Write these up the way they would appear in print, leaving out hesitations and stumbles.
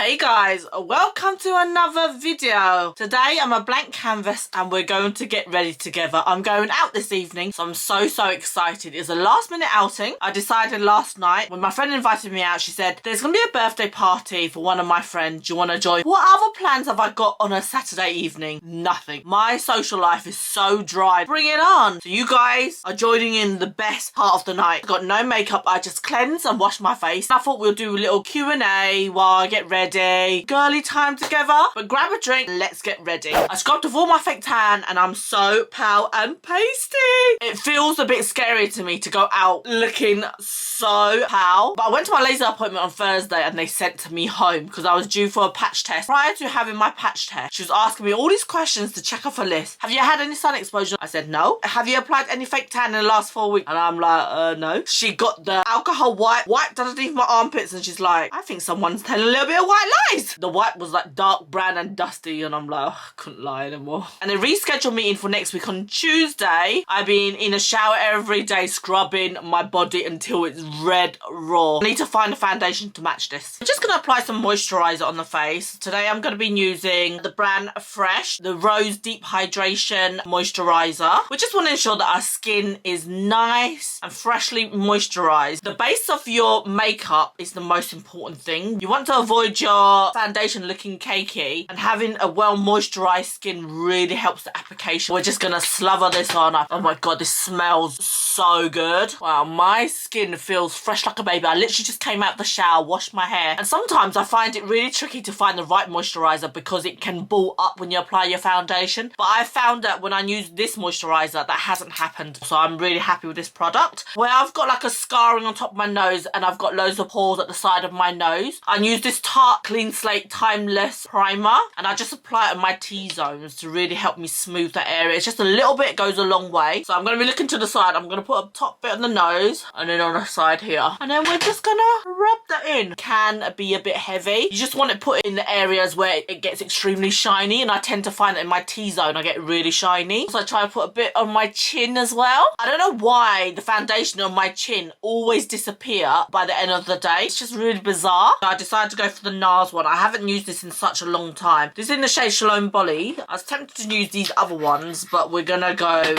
Hey guys, welcome to another video. Today I'm a blank canvas and we're going to get ready together. I'm going out this evening, so I'm so excited. It's a last minute outing. I decided last night when my friend invited me out, she said there's gonna be a birthday party for one of my friends. Do you want to join? What other plans have I got on a Saturday evening? Nothing. My social life is so dry. Bring it on. So you guys are joining in the best part of the night. I got no makeup. I just cleanse and wash my face. I thought we'll do a little Q&A while I get ready. Girly time together. But grab a drink and let's get ready. I scrubbed off all my fake tan and I'm so pale and pasty. It feels a bit scary to me to go out looking so pale. But I went to my laser appointment on Thursday and they sent me home because I was due for a patch test. Prior to having my patch test, she was asking me all these questions to check off a list. Have you had any sun exposure? I said no. Have you applied any fake tan in the last 4 weeks? And I'm like, no. She got the alcohol wipe, wiped underneath my armpits and she's like, I think someone's telling a little bit of white lies. The wipe was like dark brown and dusty and I'm like, oh, I couldn't lie anymore. And they rescheduled me in for next week on Tuesday. I've been in a shower every day scrubbing my body until it's red raw. I need to find a foundation to match this. I'm just going to apply some moisturiser on the face. Today I'm going to be using the brand Fresh, the Rose Deep Hydration Moisturiser. We just want to ensure that our skin is nice and freshly moisturised. The base of your makeup is the most important thing. You want to avoid your foundation looking cakey, and having a well moisturised skin really helps the application. We're just going to slather this on. Oh my god, this smells so good. Wow, my skin feels fresh like a baby. I literally just came out the shower, washed my hair, and sometimes I find it really tricky to find the right moisturiser because it can ball up when you apply your foundation. But I found that when I use this moisturiser, that hasn't happened. So I'm really happy with this product. Where I've got like a scarring on top of my nose and I've got loads of pores at the side of my nose, I use this Tart Clean Slate Timeless Primer and I just apply it on my T-zones to really help me smooth that area. It's just a little bit, goes a long way. So I'm going to be looking to the side. I'm going to put a top bit on the nose and then on the side here. And then we're just going to rub that in. Can be a bit heavy. You just want to put it in the areas where it gets extremely shiny, and I tend to find that in my T-zone I get really shiny. So I try to put a bit on my chin as well. I don't know why the foundation on my chin always disappear by the end of the day. It's just really bizarre. So I decided to go for the Nars one. I haven't used this in such a long time. This is in the shade Strolombia. I was tempted to use these other ones, but we're gonna go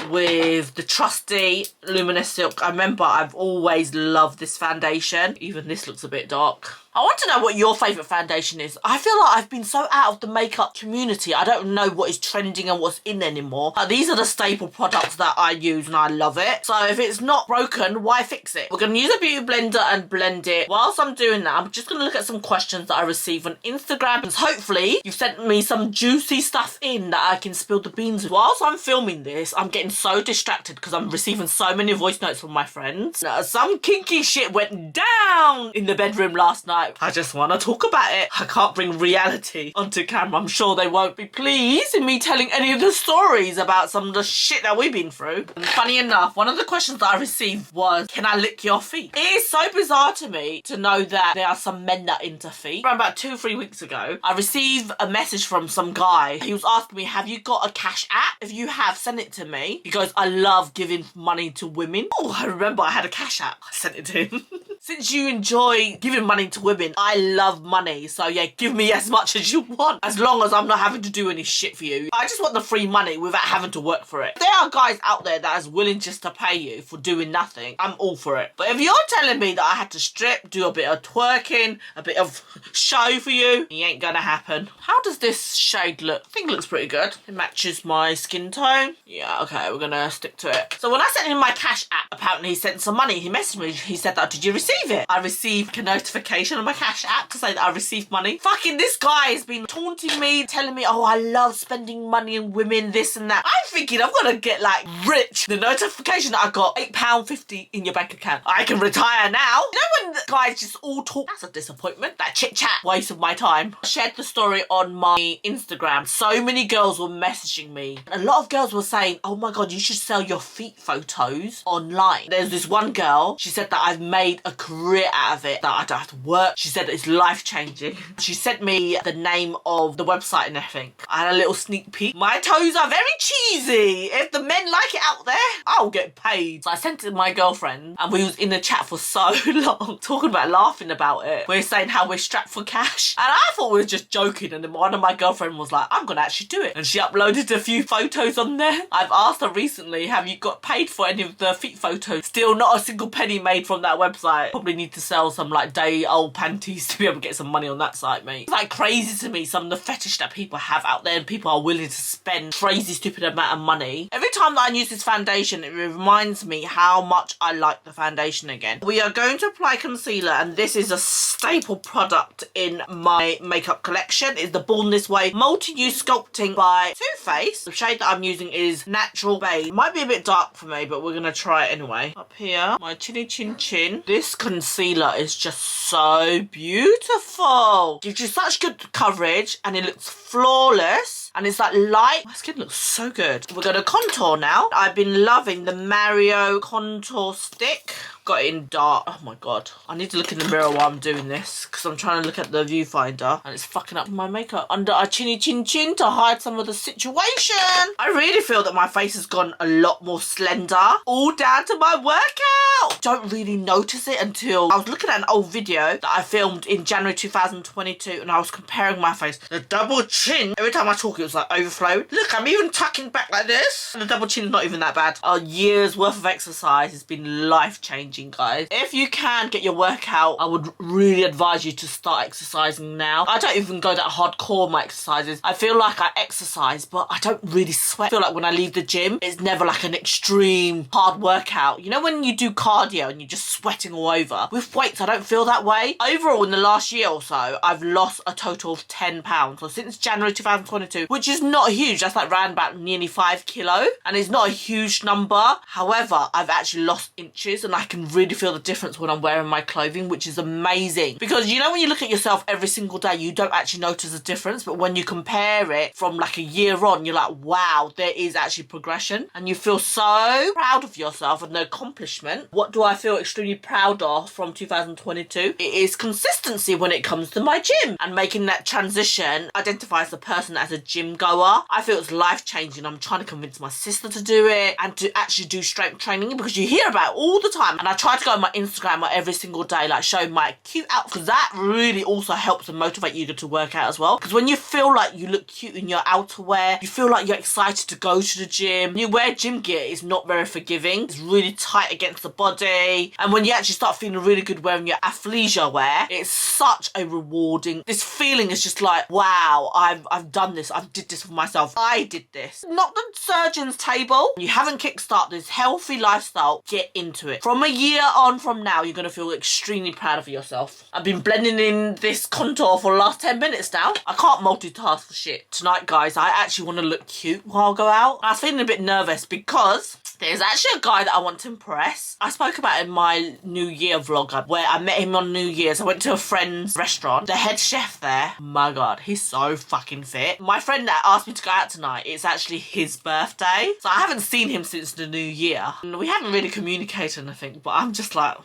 with the trusty Luminous Silk. I remember I've always loved this foundation. Even this looks a bit dark. I want to know what your favourite foundation is. I feel like I've been so out of the makeup community. I don't know what is trending and what's in anymore. These are the staple products that I use and I love it. So if it's not broken, why fix it? We're going to use a beauty blender and blend it. Whilst I'm doing that, I'm just going to look at some questions that I received on Instagram. And hopefully you've sent me some juicy stuff in that I can spill the beans with. Whilst I'm filming this, I'm getting so distracted because I'm receiving so many voice notes from my friends. Some kinky shit went down in the bedroom last night. I just want to talk about it. I can't bring reality onto camera. I'm sure they won't be pleased in me telling any of the stories about some of the shit that we've been through. And funny enough, one of the questions that I received was, can I lick your feet? It is so bizarre to me to know that there are some men that are into feet. Around about 2-3 weeks ago, I received a message from some guy. He was asking me, have you got a cash app? If you have, send it to me because I love giving money to women. Oh, I remember I had a cash app. I sent it to him. Since you enjoy giving money to women, I love money. So yeah, give me as much as you want. As long as I'm not having to do any shit for you. I just want the free money without having to work for it. There are guys out there that is willing just to pay you for doing nothing. I'm all for it. But if you're telling me that I had to strip, do a bit of twerking, a bit of show for you, it ain't gonna happen. How does this shade look? I think it looks pretty good. It matches my skin tone. Yeah, okay, we're gonna stick to it. So when I sent him my cash app, apparently he sent some money. He messaged me. He said that, did you receive it? I received a notification on my cash app to say that I received money. Fucking this guy has been taunting me, telling me, oh, I love spending money on women, this and that. I'm thinking I'm gonna get like rich. The notification that I got, £8.50 in your bank account. I can retire now. You know when the guys just all talk? That's a disappointment. That chit chat, waste of my time. I shared the story on my Instagram. So many girls were messaging me. A lot of girls were saying, oh my god, you should sell your feet photos online. There's this one girl, she said that I've made a career out of it, that I don't have to work but she said it's life-changing. She sent me the name of the website and everything. I had a little sneak peek. My toes are very cheesy. If the men like it out there, I'll get paid. So I sent it to my girlfriend and we was in the chat for so long, talking about, laughing about it. We're saying how we're strapped for cash. And I thought we were just joking, and then one of my girlfriend was like, I'm gonna actually do it. And she uploaded a few photos on there. I've asked her recently, have you got paid for any of the feet photos? Still not a single penny made from that website. Probably need to sell some like day-old panties to be able to get some money on that site, mate. It's like crazy to me, some of the fetish that people have out there, and people are willing to spend crazy stupid amount of money. Every time that I use this foundation, it reminds me how much I like the foundation again. We are going to apply concealer, and this is a staple product in my makeup collection. It's the Born This Way Multi-Use Sculpting by Too Faced. The shade that I'm using is Natural Beige. Might be a bit dark for me, but we're gonna try it anyway. Up here, my chinny chin chin. This concealer is just so beautiful. Gives you such good coverage, and it looks flawless, and it's like light. My skin looks so good. We're gonna contour now. I've been loving the Mario contour stick. Got it in dark. Oh my god, I need to look in the mirror while I'm doing this, because I'm trying to look at the viewfinder and it's fucking up my makeup under our chinny chin chin to hide some of the situation. I really feel that my face has gone a lot more slender, all down to my workout. Don't really notice it until I was looking at an old video that I filmed in January 2022, and I was comparing my face. The double chin, every time I talk it was like overflowed. Look, I'm even tucking back like this, and the double chin's not even that bad. A year's worth of exercise has been life-changing, guys. If you can get your workout, I would really advise you to start exercising now. I don't even go that hardcore my exercises. I feel like I exercise, but I don't really sweat. I feel like when I leave the gym, it's never like an extreme hard workout. You know when you do cardio and you're just sweating all over? With weights, I don't feel that way. Overall, in the last year or so, I've lost a total of 10 pounds. So since January 2022, which is not huge. That's like around about nearly 5 kilo, and it's not a huge number. However, I've actually lost inches, and I can really feel the difference when I'm wearing my clothing, which is amazing. Because you know when you look at yourself every single day, you don't actually notice a difference, but when you compare it from like a year on, you're like, wow, there is actually progression, and you feel so proud of yourself and the accomplishment. What do I feel extremely proud of from 2022? It is consistency when it comes to my gym, and making that transition, identify as a person as a gym goer. I feel it's life-changing. I'm trying to convince my sister to do it and to actually do strength training, because you hear about it all the time, and I try to go on my Instagram every single day, like showing my cute outfits, because that really also helps and motivate you to work out as well. Because when you feel like you look cute in your outerwear, you feel like you're excited to go to the gym. When you wear gym gear, it's not very forgiving. It's really tight against the body, and when you actually start feeling really good wearing your athleisure wear, it's such a rewarding, this feeling is just like, wow, I've done this, I've did this for myself, I did this. Not the surgeon's table. You haven't kickstarted this healthy lifestyle, get into it. From a year on from now, you're going to feel extremely proud of yourself. I've been blending in this contour for the last 10 minutes now. I can't multitask for shit. Tonight, guys, I actually want to look cute while I go out. I was feeling a bit nervous because there's actually a guy that I want to impress. I spoke about it in my New Year vlog where I met him on New Year's. I went to a friend's restaurant. The head chef there, my God, he's so fucking fit. My friend that asked me to go out tonight, it's actually his birthday. So I haven't seen him since the New Year. And we haven't really communicated anything, but I'm just like,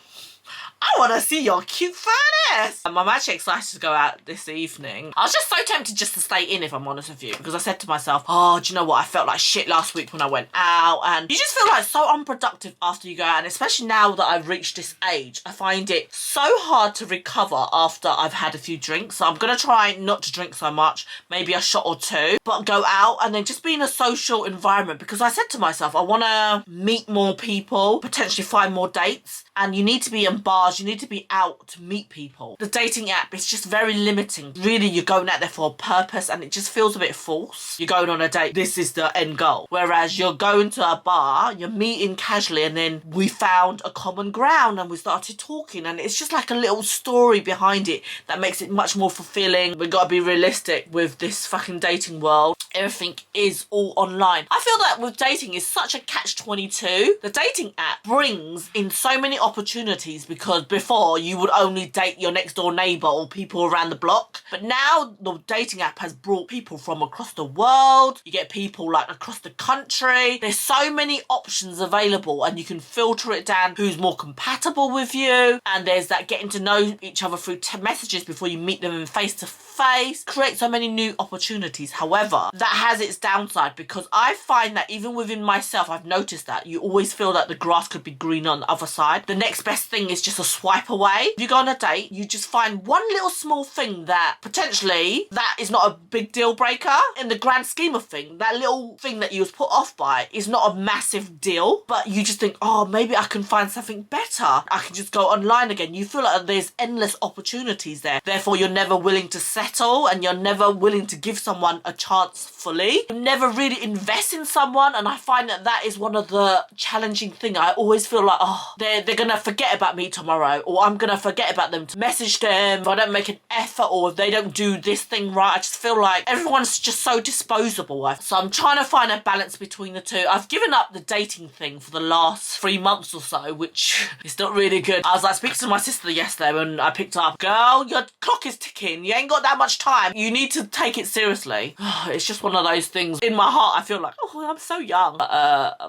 I want to see your cute furnace. I'm actually excited to go out this evening. I was just so tempted just to stay in, if I'm honest with you, because I said to myself, oh, do you know what? I felt like shit last week when I went out, and you just feel like so unproductive after you go out, and especially now that I've reached this age, I find it so hard to recover after I've had a few drinks. So I'm going to try not to drink so much, maybe a shot or two, but go out and then just be in a social environment, because I said to myself, I want to meet more people, potentially find more dates, and you need to be in bars, you need to be out to meet people. The dating app is just very limiting. Really, you're going out there for a purpose, and it just feels a bit false. You're going on a date, this is the end goal. Whereas you're going to a bar, you're meeting casually, and then we found a common ground and we started talking, and it's just like a little story behind it that makes it much more fulfilling. We've got to be realistic with this fucking dating world. Everything is all online. I feel that with dating is such a catch-22. The dating app brings in so many opportunities, because before you would only date your next door neighbour or people around the block. But now the dating app has brought people from across the world. You get people like across the country. There's so many options available, and you can filter it down who's more compatible with you. And there's that getting to know each other through messages before you meet them in face to face. Create so many new opportunities. However, that has its downside, because I find that even within myself, I've noticed that you always feel that the grass could be greener on the other side. The next best thing is just a swipe away. If you go on a date, you just find one little small thing that potentially that is not a big deal breaker. In the grand scheme of things, that little thing that you was put off by is not a massive deal, but you just think, oh, maybe I can find something better. I can just go online again. You feel like there's endless opportunities there. Therefore, you're never willing to settle, and you're never willing to give someone a chance fully. You never really invest in someone, and I find that that is one of the challenging things. I always feel like, oh, they're gonna forget about me tomorrow, or I'm gonna forget about them to message them if I don't make an effort, or if they don't do this thing right. I just feel like everyone's just so disposable. So I'm trying to find a balance between the two. I've given up the dating thing for the last 3 months or so, which is not really good. I was like speaking to my sister yesterday when I picked her up. Girl, your clock is ticking. You ain't got that much time. You need to take it seriously. It's just one of those things. In my heart, I feel like, oh, I'm so young.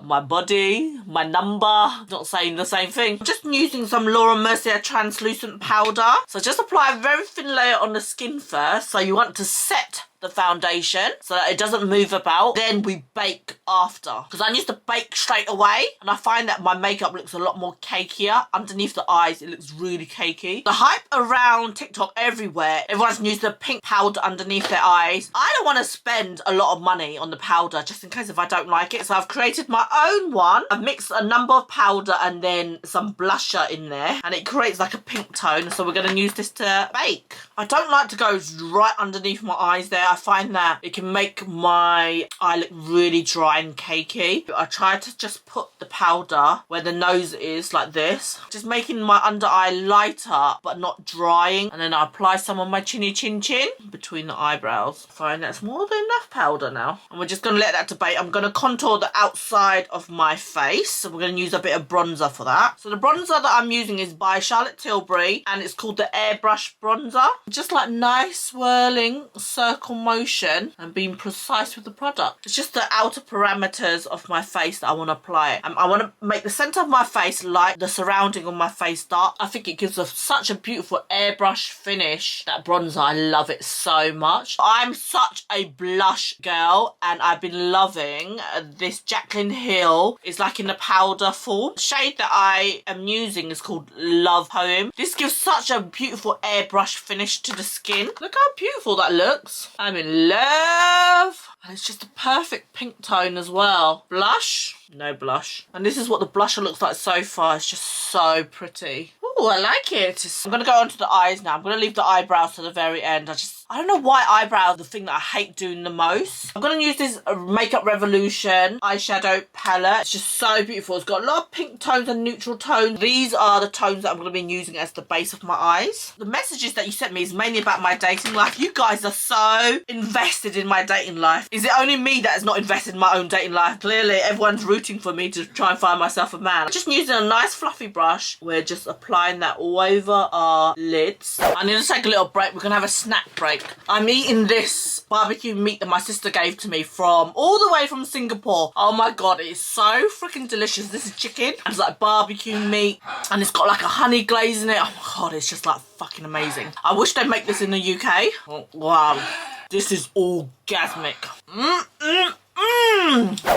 My body, my number, not saying the same thing. I'm just using some Laura Mercier translucent powder. So just apply a very thin layer on the skin first. So you want to set the foundation so that it doesn't move about. Then we bake after, because I used to bake straight away, and I find that my makeup looks a lot more cakier. Underneath the eyes, it looks really cakey. The hype around TikTok everywhere, everyone's used the pink powder underneath their eyes. I don't want to spend a lot of money on the powder just in case if I don't like it, so I've created my own one. I've mixed a number of powder and then some blusher in there, and it creates like a pink tone. So we're going to use this to bake. I don't like to go right underneath my eyes there. I find that it can make my eye look really dry and cakey. I try to just put the powder where the nose is, like this, just making my under eye lighter but not drying, and then I apply some on my chinny chin between the eyebrows. I find that's more than enough powder now, and we're just going to let that to bake. I'm going to contour the outside of my face, so we're going to use a bit of bronzer for that. So the bronzer that I'm using is by Charlotte Tilbury, and it's called the Airbrush Bronzer. Just like nice swirling circle motion and being precise with the product. It's just the outer parameters of my face that I want to apply it. I want to make the centre of my face light, the surrounding of my face dark. I think it gives us such a beautiful airbrush finish. That bronzer, I love it so much. I'm such a blush girl, and I've been loving this Jaclyn Hill. It's like in the powder form. The shade that I am using is called Love Poem. This gives such a beautiful airbrush finish to the skin. Look how beautiful that looks. I'm in love. And it's just a perfect pink tone as well. Blush? No blush. And this is what the blusher looks like so far. It's just so pretty. Ooh, I like it. I'm going to go on to the eyes now. I'm going to leave the eyebrows to the very end. I don't know why eyebrows are the thing that I hate doing the most. I'm going to use this Makeup Revolution eyeshadow palette. It's just so beautiful. It's got a lot of pink tones and neutral tones. These are the tones that I'm going to be using as the base of my eyes. The messages that you sent me is mainly about my dating life. You guys are so invested in my dating life. Is it only me that is not invested in my own dating life? Clearly, everyone's rooting for me to try and find myself a man. I'm just using a nice fluffy brush. We're just applying that all over our lids. I need to take a little break. We're going to have a snack break. I'm eating this barbecue meat that my sister gave to me from all the way from Singapore. Oh my god, it is so freaking delicious. This is chicken. It's like barbecue meat, and it's got like a honey glaze in it. Oh my god, it's just like fucking amazing. I wish they'd make this in the UK. Oh, wow. This is orgasmic.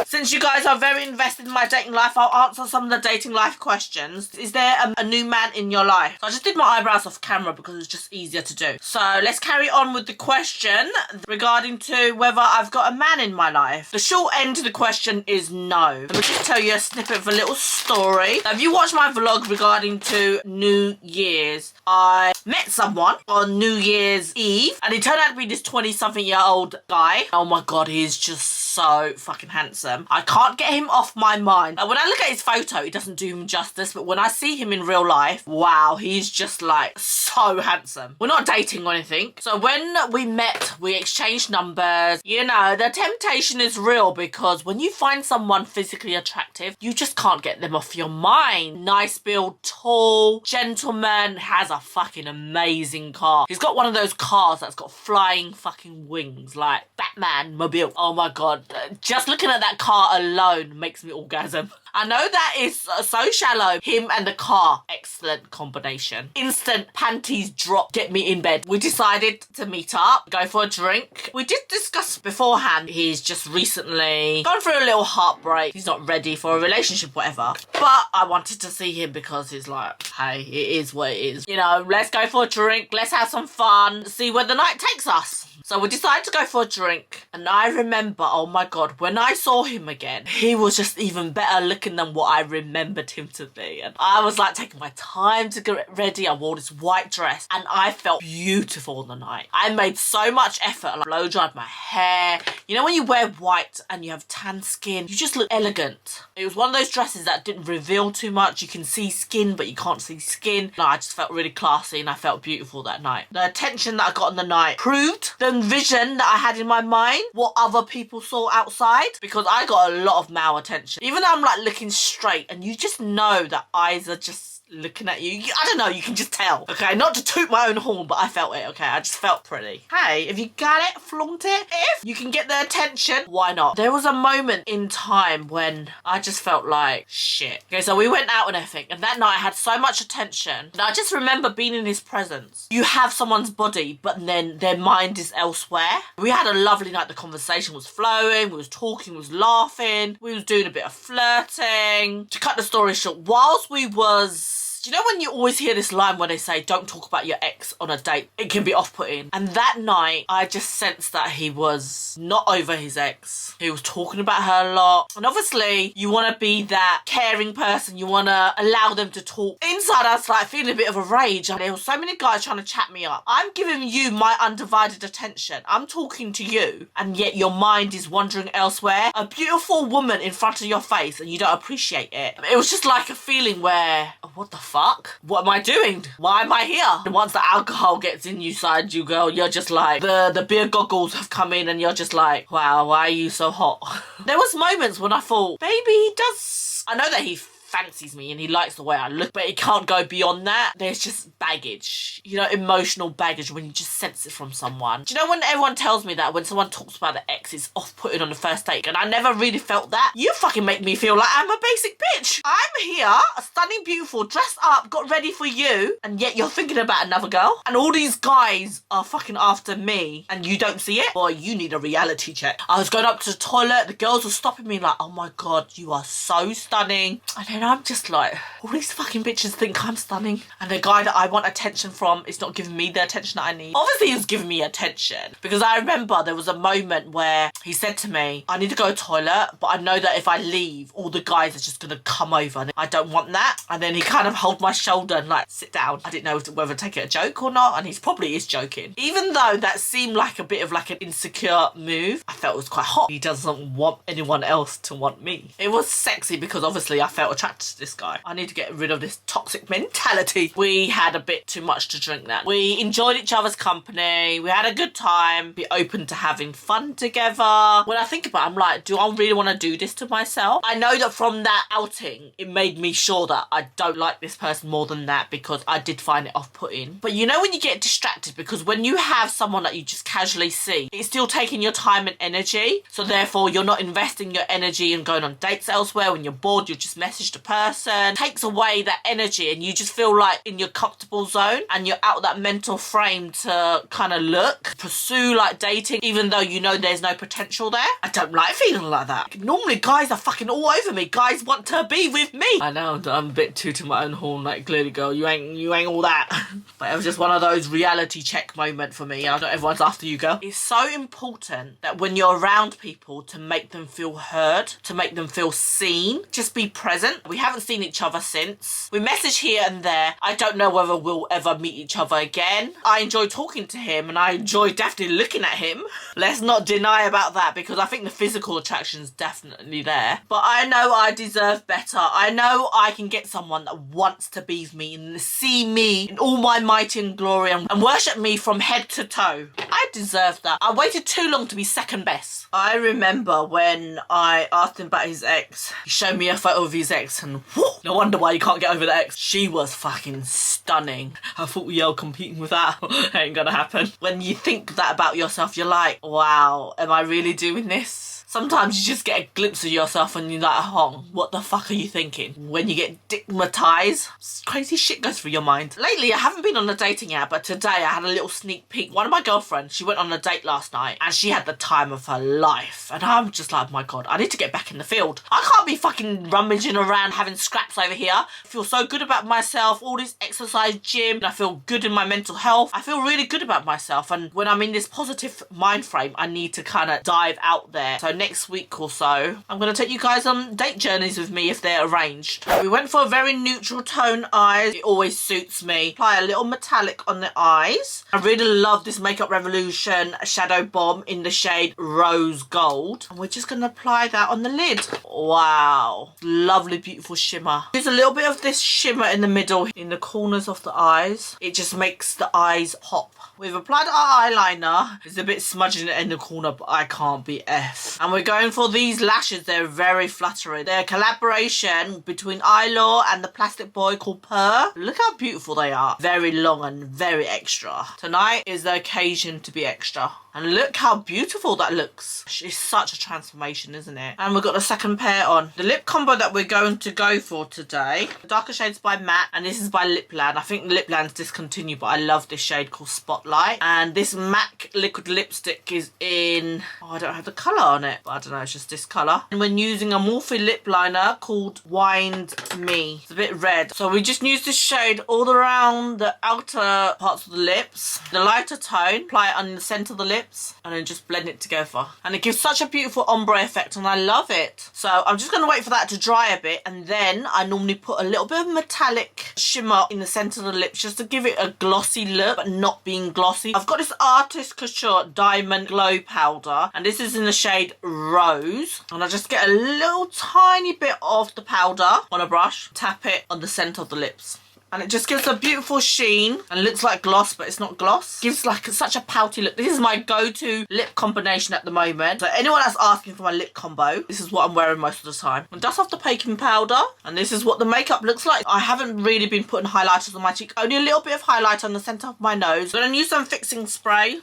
Since you guys are very invested in my dating life, I'll answer some of the dating life questions. Is there a new man in your life? So I just did my eyebrows off camera because it's just easier to do. So let's carry on with the question regarding to whether I've got a man in my life. The short end to the question is no. Let me just tell you a snippet of a little story. Now, if you watch my vlog regarding to New Year's, I met someone on New Year's Eve, and he turned out to be this 20-something-year-old guy. Oh my god, he is just so fucking handsome. I can't get him off my mind. When I look at his photo, it doesn't do him justice, but when I see him in real life, wow, he's just like so handsome. We're not dating or anything. So when we met, we exchanged numbers. You know, the temptation is real because when you find someone physically attractive, you just can't get them off your mind. Nice build, tall, gentleman, has a fucking amazing car. He's got one of those cars that's got flying fucking wings, like Batman mobile. Oh my god, just looking at that car alone makes me orgasm. I know that is so shallow. Him and the car, excellent combination. Instant panties drop, get me in bed. We decided to meet up, go for a drink. We did discuss beforehand, he's just recently gone through a little heartbreak. He's not ready for a relationship, whatever. But I wanted to see him because he's like, hey, it is what it is. You know, let's go for a drink, let's have some fun, see where the night takes us. So we decided to go for a drink. And I remember, oh my god, when I saw him again, he was just even better looking than what I remembered him to be. And I was like taking my time to get ready. I wore this white dress and I felt beautiful on the night. I made so much effort. Like blow dried my hair. You know when you wear white and you have tan skin, you just look elegant. It was one of those dresses that didn't reveal too much. You can see skin, but you can't see skin. No, I just felt really classy and I felt beautiful that night. The attention that I got on the night proved the vision that I had in my mind, what other people saw outside, because I got a lot of male attention. Even though I'm like looking straight and you just know that eyes are just looking at you. I don't know, you can just tell. Okay, not to toot my own horn, but I felt it, okay? I just felt pretty. Hey, if you got it, flaunt it. If you can get the attention, why not? There was a moment in time when I just felt like, shit. Okay, so we went out and everything, and that night I had so much attention, and I just remember being in his presence. You have someone's body, but then their mind is elsewhere. We had a lovely night. The conversation was flowing, we was talking, we was laughing, we was doing a bit of flirting. To cut the story short, whilst we was... Do you know when you always hear this line where they say, don't talk about your ex on a date? It can be off-putting. And that night, I just sensed that he was not over his ex. He was talking about her a lot. And obviously, you want to be that caring person. You want to allow them to talk. Inside, I was like feeling a bit of a rage. There were so many guys trying to chat me up. I'm giving you my undivided attention. I'm talking to you. And yet your mind is wandering elsewhere. A beautiful woman in front of your face and you don't appreciate it. It was just like a feeling where, oh, what the fuck? What am I doing? Why am I here? And once the alcohol gets inside you, girl, you're just like, the beer goggles have come in and you're just like, wow, why are you so hot? There was moments when I thought, maybe he does... I know that he fancies me and he likes the way I look, but it can't go beyond that. There's just baggage, you know, emotional baggage when you just sense it from someone. Do you know when everyone tells me that when someone talks about the ex, it's off-putting on the first date, and I never really felt that? You fucking make me feel like I'm a basic bitch. I'm here, stunning, beautiful, dressed up, got ready for you, and yet you're thinking about another girl, and all these guys are fucking after me, and you don't see it? Boy, you need a reality check. I was going up to the toilet, the girls were stopping me like, oh my god, you are so stunning. And then I'm just like, all these fucking bitches think I'm stunning, and the guy that I want attention from is not giving me the attention that I need. Obviously he's giving me attention, because I remember there was a moment where he said to me, I need to go to the toilet, but I know that if I leave, all the guys are just gonna come over and I don't want that. And then he kind of held my shoulder and like, sit down. I didn't know whether to take it a joke or not, and he probably is joking. Even though that seemed like a bit of like an insecure move, I felt it was quite hot. He doesn't want anyone else to want me. It was sexy because obviously I felt attracted to this guy. I need to get rid of this toxic mentality. We had a bit too much to drink that. We enjoyed each other's company. We had a good time. Be open to having fun together. When I think about it, I'm like, do I really want to do this to myself? I know that from that outing, it made me sure that I don't like this person more than that, because I did find it off-putting. But you know when you get distracted, because when you have someone that you just casually see, it's still taking your time and energy. So therefore, you're not investing your energy and going on dates elsewhere. When you're bored, you just message the person. Takes away that energy and you just feel like in your comfortable zone and you're out of that mental frame to kind of pursue like dating, even though you know there's no potential there. I don't like feeling like that. Normally guys are fucking all over me. Guys want to be with me. I know I'm a bit too to my own horn, like, clearly girl, you ain't all that. But it was just one of those reality check moment for me. I know everyone's after you, girl. It's so important that when you're around people to make them feel heard, to make them feel seen, just be present. We haven't seen each other since. We message here and there. I don't know whether we'll ever meet each other again. I enjoy talking to him and I enjoy we're definitely looking at him. Let's not deny about that, because I think the physical attraction's definitely there. But I know I deserve better. I know I can get someone that wants to be me and see me in all my might and glory and worship me from head to toe. I deserve that. I waited too long to be second best. I remember when I asked him about his ex. He showed me a photo of his ex and whoo, no wonder why you can't get over the ex. She was fucking stunning. I thought, yo, competing with that ain't gonna happen. When you think that about yourself, you're like, wow, am I really doing this? Sometimes you just get a glimpse of yourself and you're like, Huong, what the fuck are you thinking? When you get stigmatized, crazy shit goes through your mind. Lately, I haven't been on a dating app, but today I had a little sneak peek. One of my girlfriends, she went on a date last night and she had the time of her life. And I'm just like, my God, I need to get back in the field. I can't be fucking rummaging around having scraps over here. I feel so good about myself, all this exercise, gym, and I feel good in my mental health. I feel really good about myself. And when I'm in this positive mind frame, I need to kind of dive out there. So next week or so, I'm going to take you guys on date journeys with me if they're arranged. We went for a very neutral tone eyes. It always suits me. Apply a little metallic on the eyes. I really love this Makeup Revolution Shadow Bomb in the shade Rose Gold. And we're just going to apply that on the lid. Wow. Lovely, beautiful shimmer. There's a little bit of this shimmer in the middle, in the corners of the eyes. It just makes the eyes pop. We've applied our eyeliner. It's a bit smudging in the corner, but I can't be F. And we're going for these lashes. They're very flattering. They're a collaboration between Eyelure and ThePlasticBoy called Purrr. Look how beautiful they are. Very long and very extra. Tonight is the occasion to be extra. And look how beautiful that looks. It's such a transformation, isn't it? And we've got the second pair on. The lip combo that we're going to go for today. The darker shade's by Matte and this is by Lipland. I think Lipland's discontinued, but I love this shade called Spotlight. And this MAC liquid lipstick is in... oh, I don't have the colour on it, but I don't know, it's just this colour. And we're using a Morphe lip liner called Wind Me. It's a bit red. So we just use this shade all around the outer parts of the lips. The lighter tone, apply it on the centre of the lip, and then just blend it together, and it gives such a beautiful ombre effect and I love it. So I'm just going to wait for that to dry a bit, and then I normally put a little bit of metallic shimmer in the centre of the lips just to give it a glossy look but not being glossy. I've got this Artist Couture Diamond Glow Powder and this is in the shade Rose, and I just get a little tiny bit of the powder on a brush, tap it on the centre of the lips. And it just gives a beautiful sheen and looks like gloss, but it's not gloss. Gives like such a pouty look. This is my go-to lip combination at the moment. So anyone that's asking for my lip combo, this is what I'm wearing most of the time. And dust off the baking powder. And this is what the makeup looks like. I haven't really been putting highlighters on my cheek. Only a little bit of highlighter on the centre of my nose. I'm going to use some fixing spray.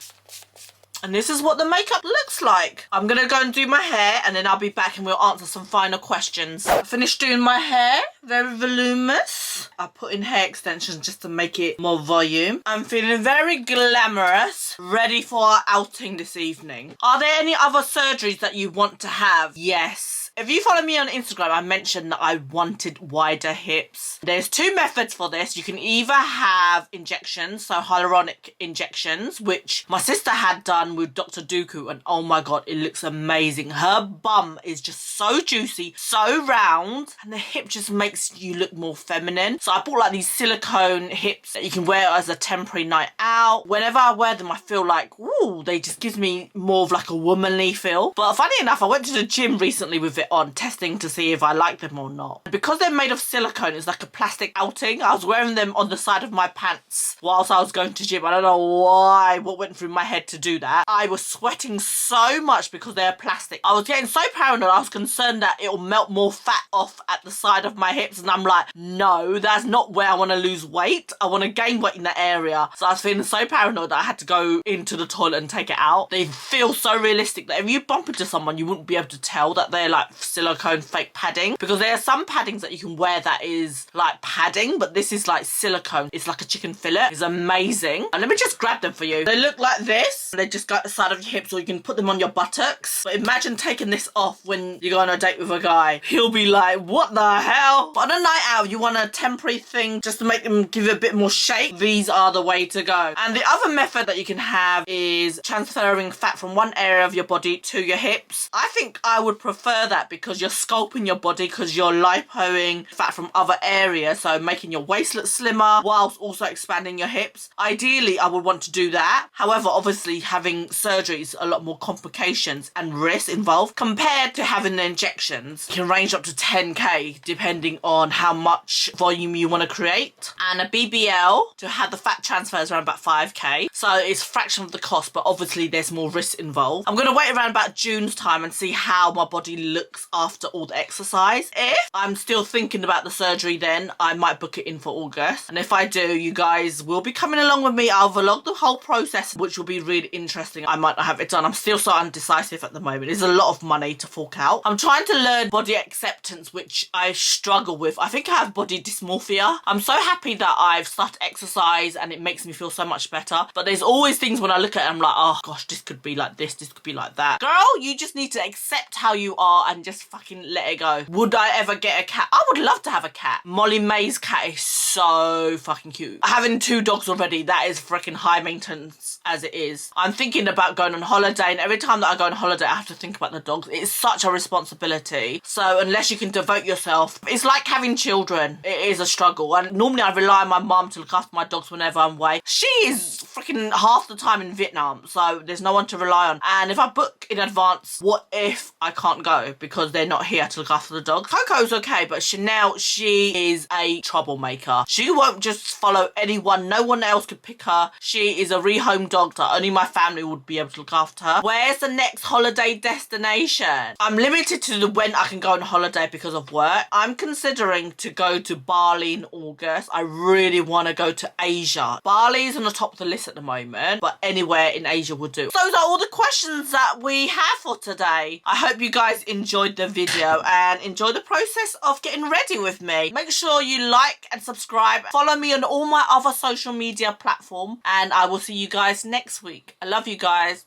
And this is what the makeup looks like. I'm going to go and do my hair and then I'll be back and we'll answer some final questions. I finished doing my hair. Very voluminous. I put in hair extensions just to make it more volume. I'm feeling very glamorous. Ready for our outing this evening. Are there any other surgeries that you want to have? Yes. If you follow me on Instagram, I mentioned that I wanted wider hips. There's two methods for this. You can either have injections, so hyaluronic injections, which my sister had done with Dr. Dooku, and oh my God, it looks amazing. Her bum is just so juicy, so round, and the hip just makes you look more feminine. So I bought like these silicone hips that you can wear as a temporary night out. Whenever I wear them, I feel like, ooh, they just gives me more of like a womanly feel. But funny enough, I went to the gym recently with it on, testing to see if I like them or not. Because they're made of silicone, it's like a plastic outing. I was wearing them on the side of my pants whilst I was going to gym. I don't know why, what went through my head to do that. I was sweating so much because they're plastic. I was getting so paranoid. I was concerned that it'll melt more fat off at the side of my hips, and I'm like, no, that's not where I want to lose weight. I want to gain weight in that area. So I was feeling so paranoid that I had to go into the toilet and take it out. They feel so realistic that if you bump into someone, you wouldn't be able to tell that they're like silicone fake padding, because there are some paddings that you can wear that is like padding, but this is like silicone. It's like a chicken fillet. It's amazing. And let me just grab them for you. They look like this. They just go at the side of your hips, or you can put them on your buttocks. But imagine taking this off when you go on a date with a guy. He'll be like, what the hell? But on a night out, you want a temporary thing just to make them give it a bit more shape. These are the way to go. And the other method that you can have is transferring fat from one area of your body to your hips. I think I would prefer that that because you're sculpting your body, because you're lipoing fat from other areas, so making your waist look slimmer whilst also expanding your hips. Ideally, I would want to do that. However, obviously having surgery is a lot more complications and risks involved compared to having the injections. It can range up to 10k depending on how much volume you want to create. And a BBL to have the fat transfer is around about 5k. So it's a fraction of the cost, but obviously there's more risk involved. I'm going to wait around about June's time and see how my body looks after all the exercise. If I'm still thinking about the surgery, then I might book it in for August. And if I do, you guys will be coming along with me. I'll vlog the whole process, which will be really interesting. I might not have it done. I'm still so undecisive at the moment. It's a lot of money to fork out. I'm trying to learn body acceptance, which I struggle with. I think I have body dysmorphia. I'm so happy that I've started exercise and it makes me feel so much better. But there's always things when I look at it, I'm like, oh gosh, this could be like this could be like that. Girl, you just need to accept how you are and just fucking let it go. Would I ever get a cat? I would love to have a cat. Molly May's cat is so fucking cute. Having 2 dogs already, that is freaking high maintenance as it is. I'm thinking about going on holiday, and every time that I go on holiday I have to think about the dogs. It's such a responsibility. So unless you can devote yourself, it's like having children. It is a struggle. And normally I rely on my mum to look after my dogs whenever I'm away. She is freaking half the time in Vietnam, so there's no one to rely on. And if I book in advance, what if I can't go because they're not here to look after the dogs? Coco's okay, but Chanel, she is a troublemaker. She won't just follow anyone. No one else could pick her. She is a rehome dog that only my family would be able to look after her. Where's the next holiday destination? I'm limited to when I can go on holiday because of work. I'm considering to go to Bali in August. I really want to go to Asia. Bali is on the top of the list at the moment, but anywhere in Asia would do. So those are all the questions that we have for today. I hope you guys enjoyed the video and enjoy the process of getting ready with me. Make sure you like and subscribe. Follow me on all my other social media platforms, and I will see you guys next week. I love you guys.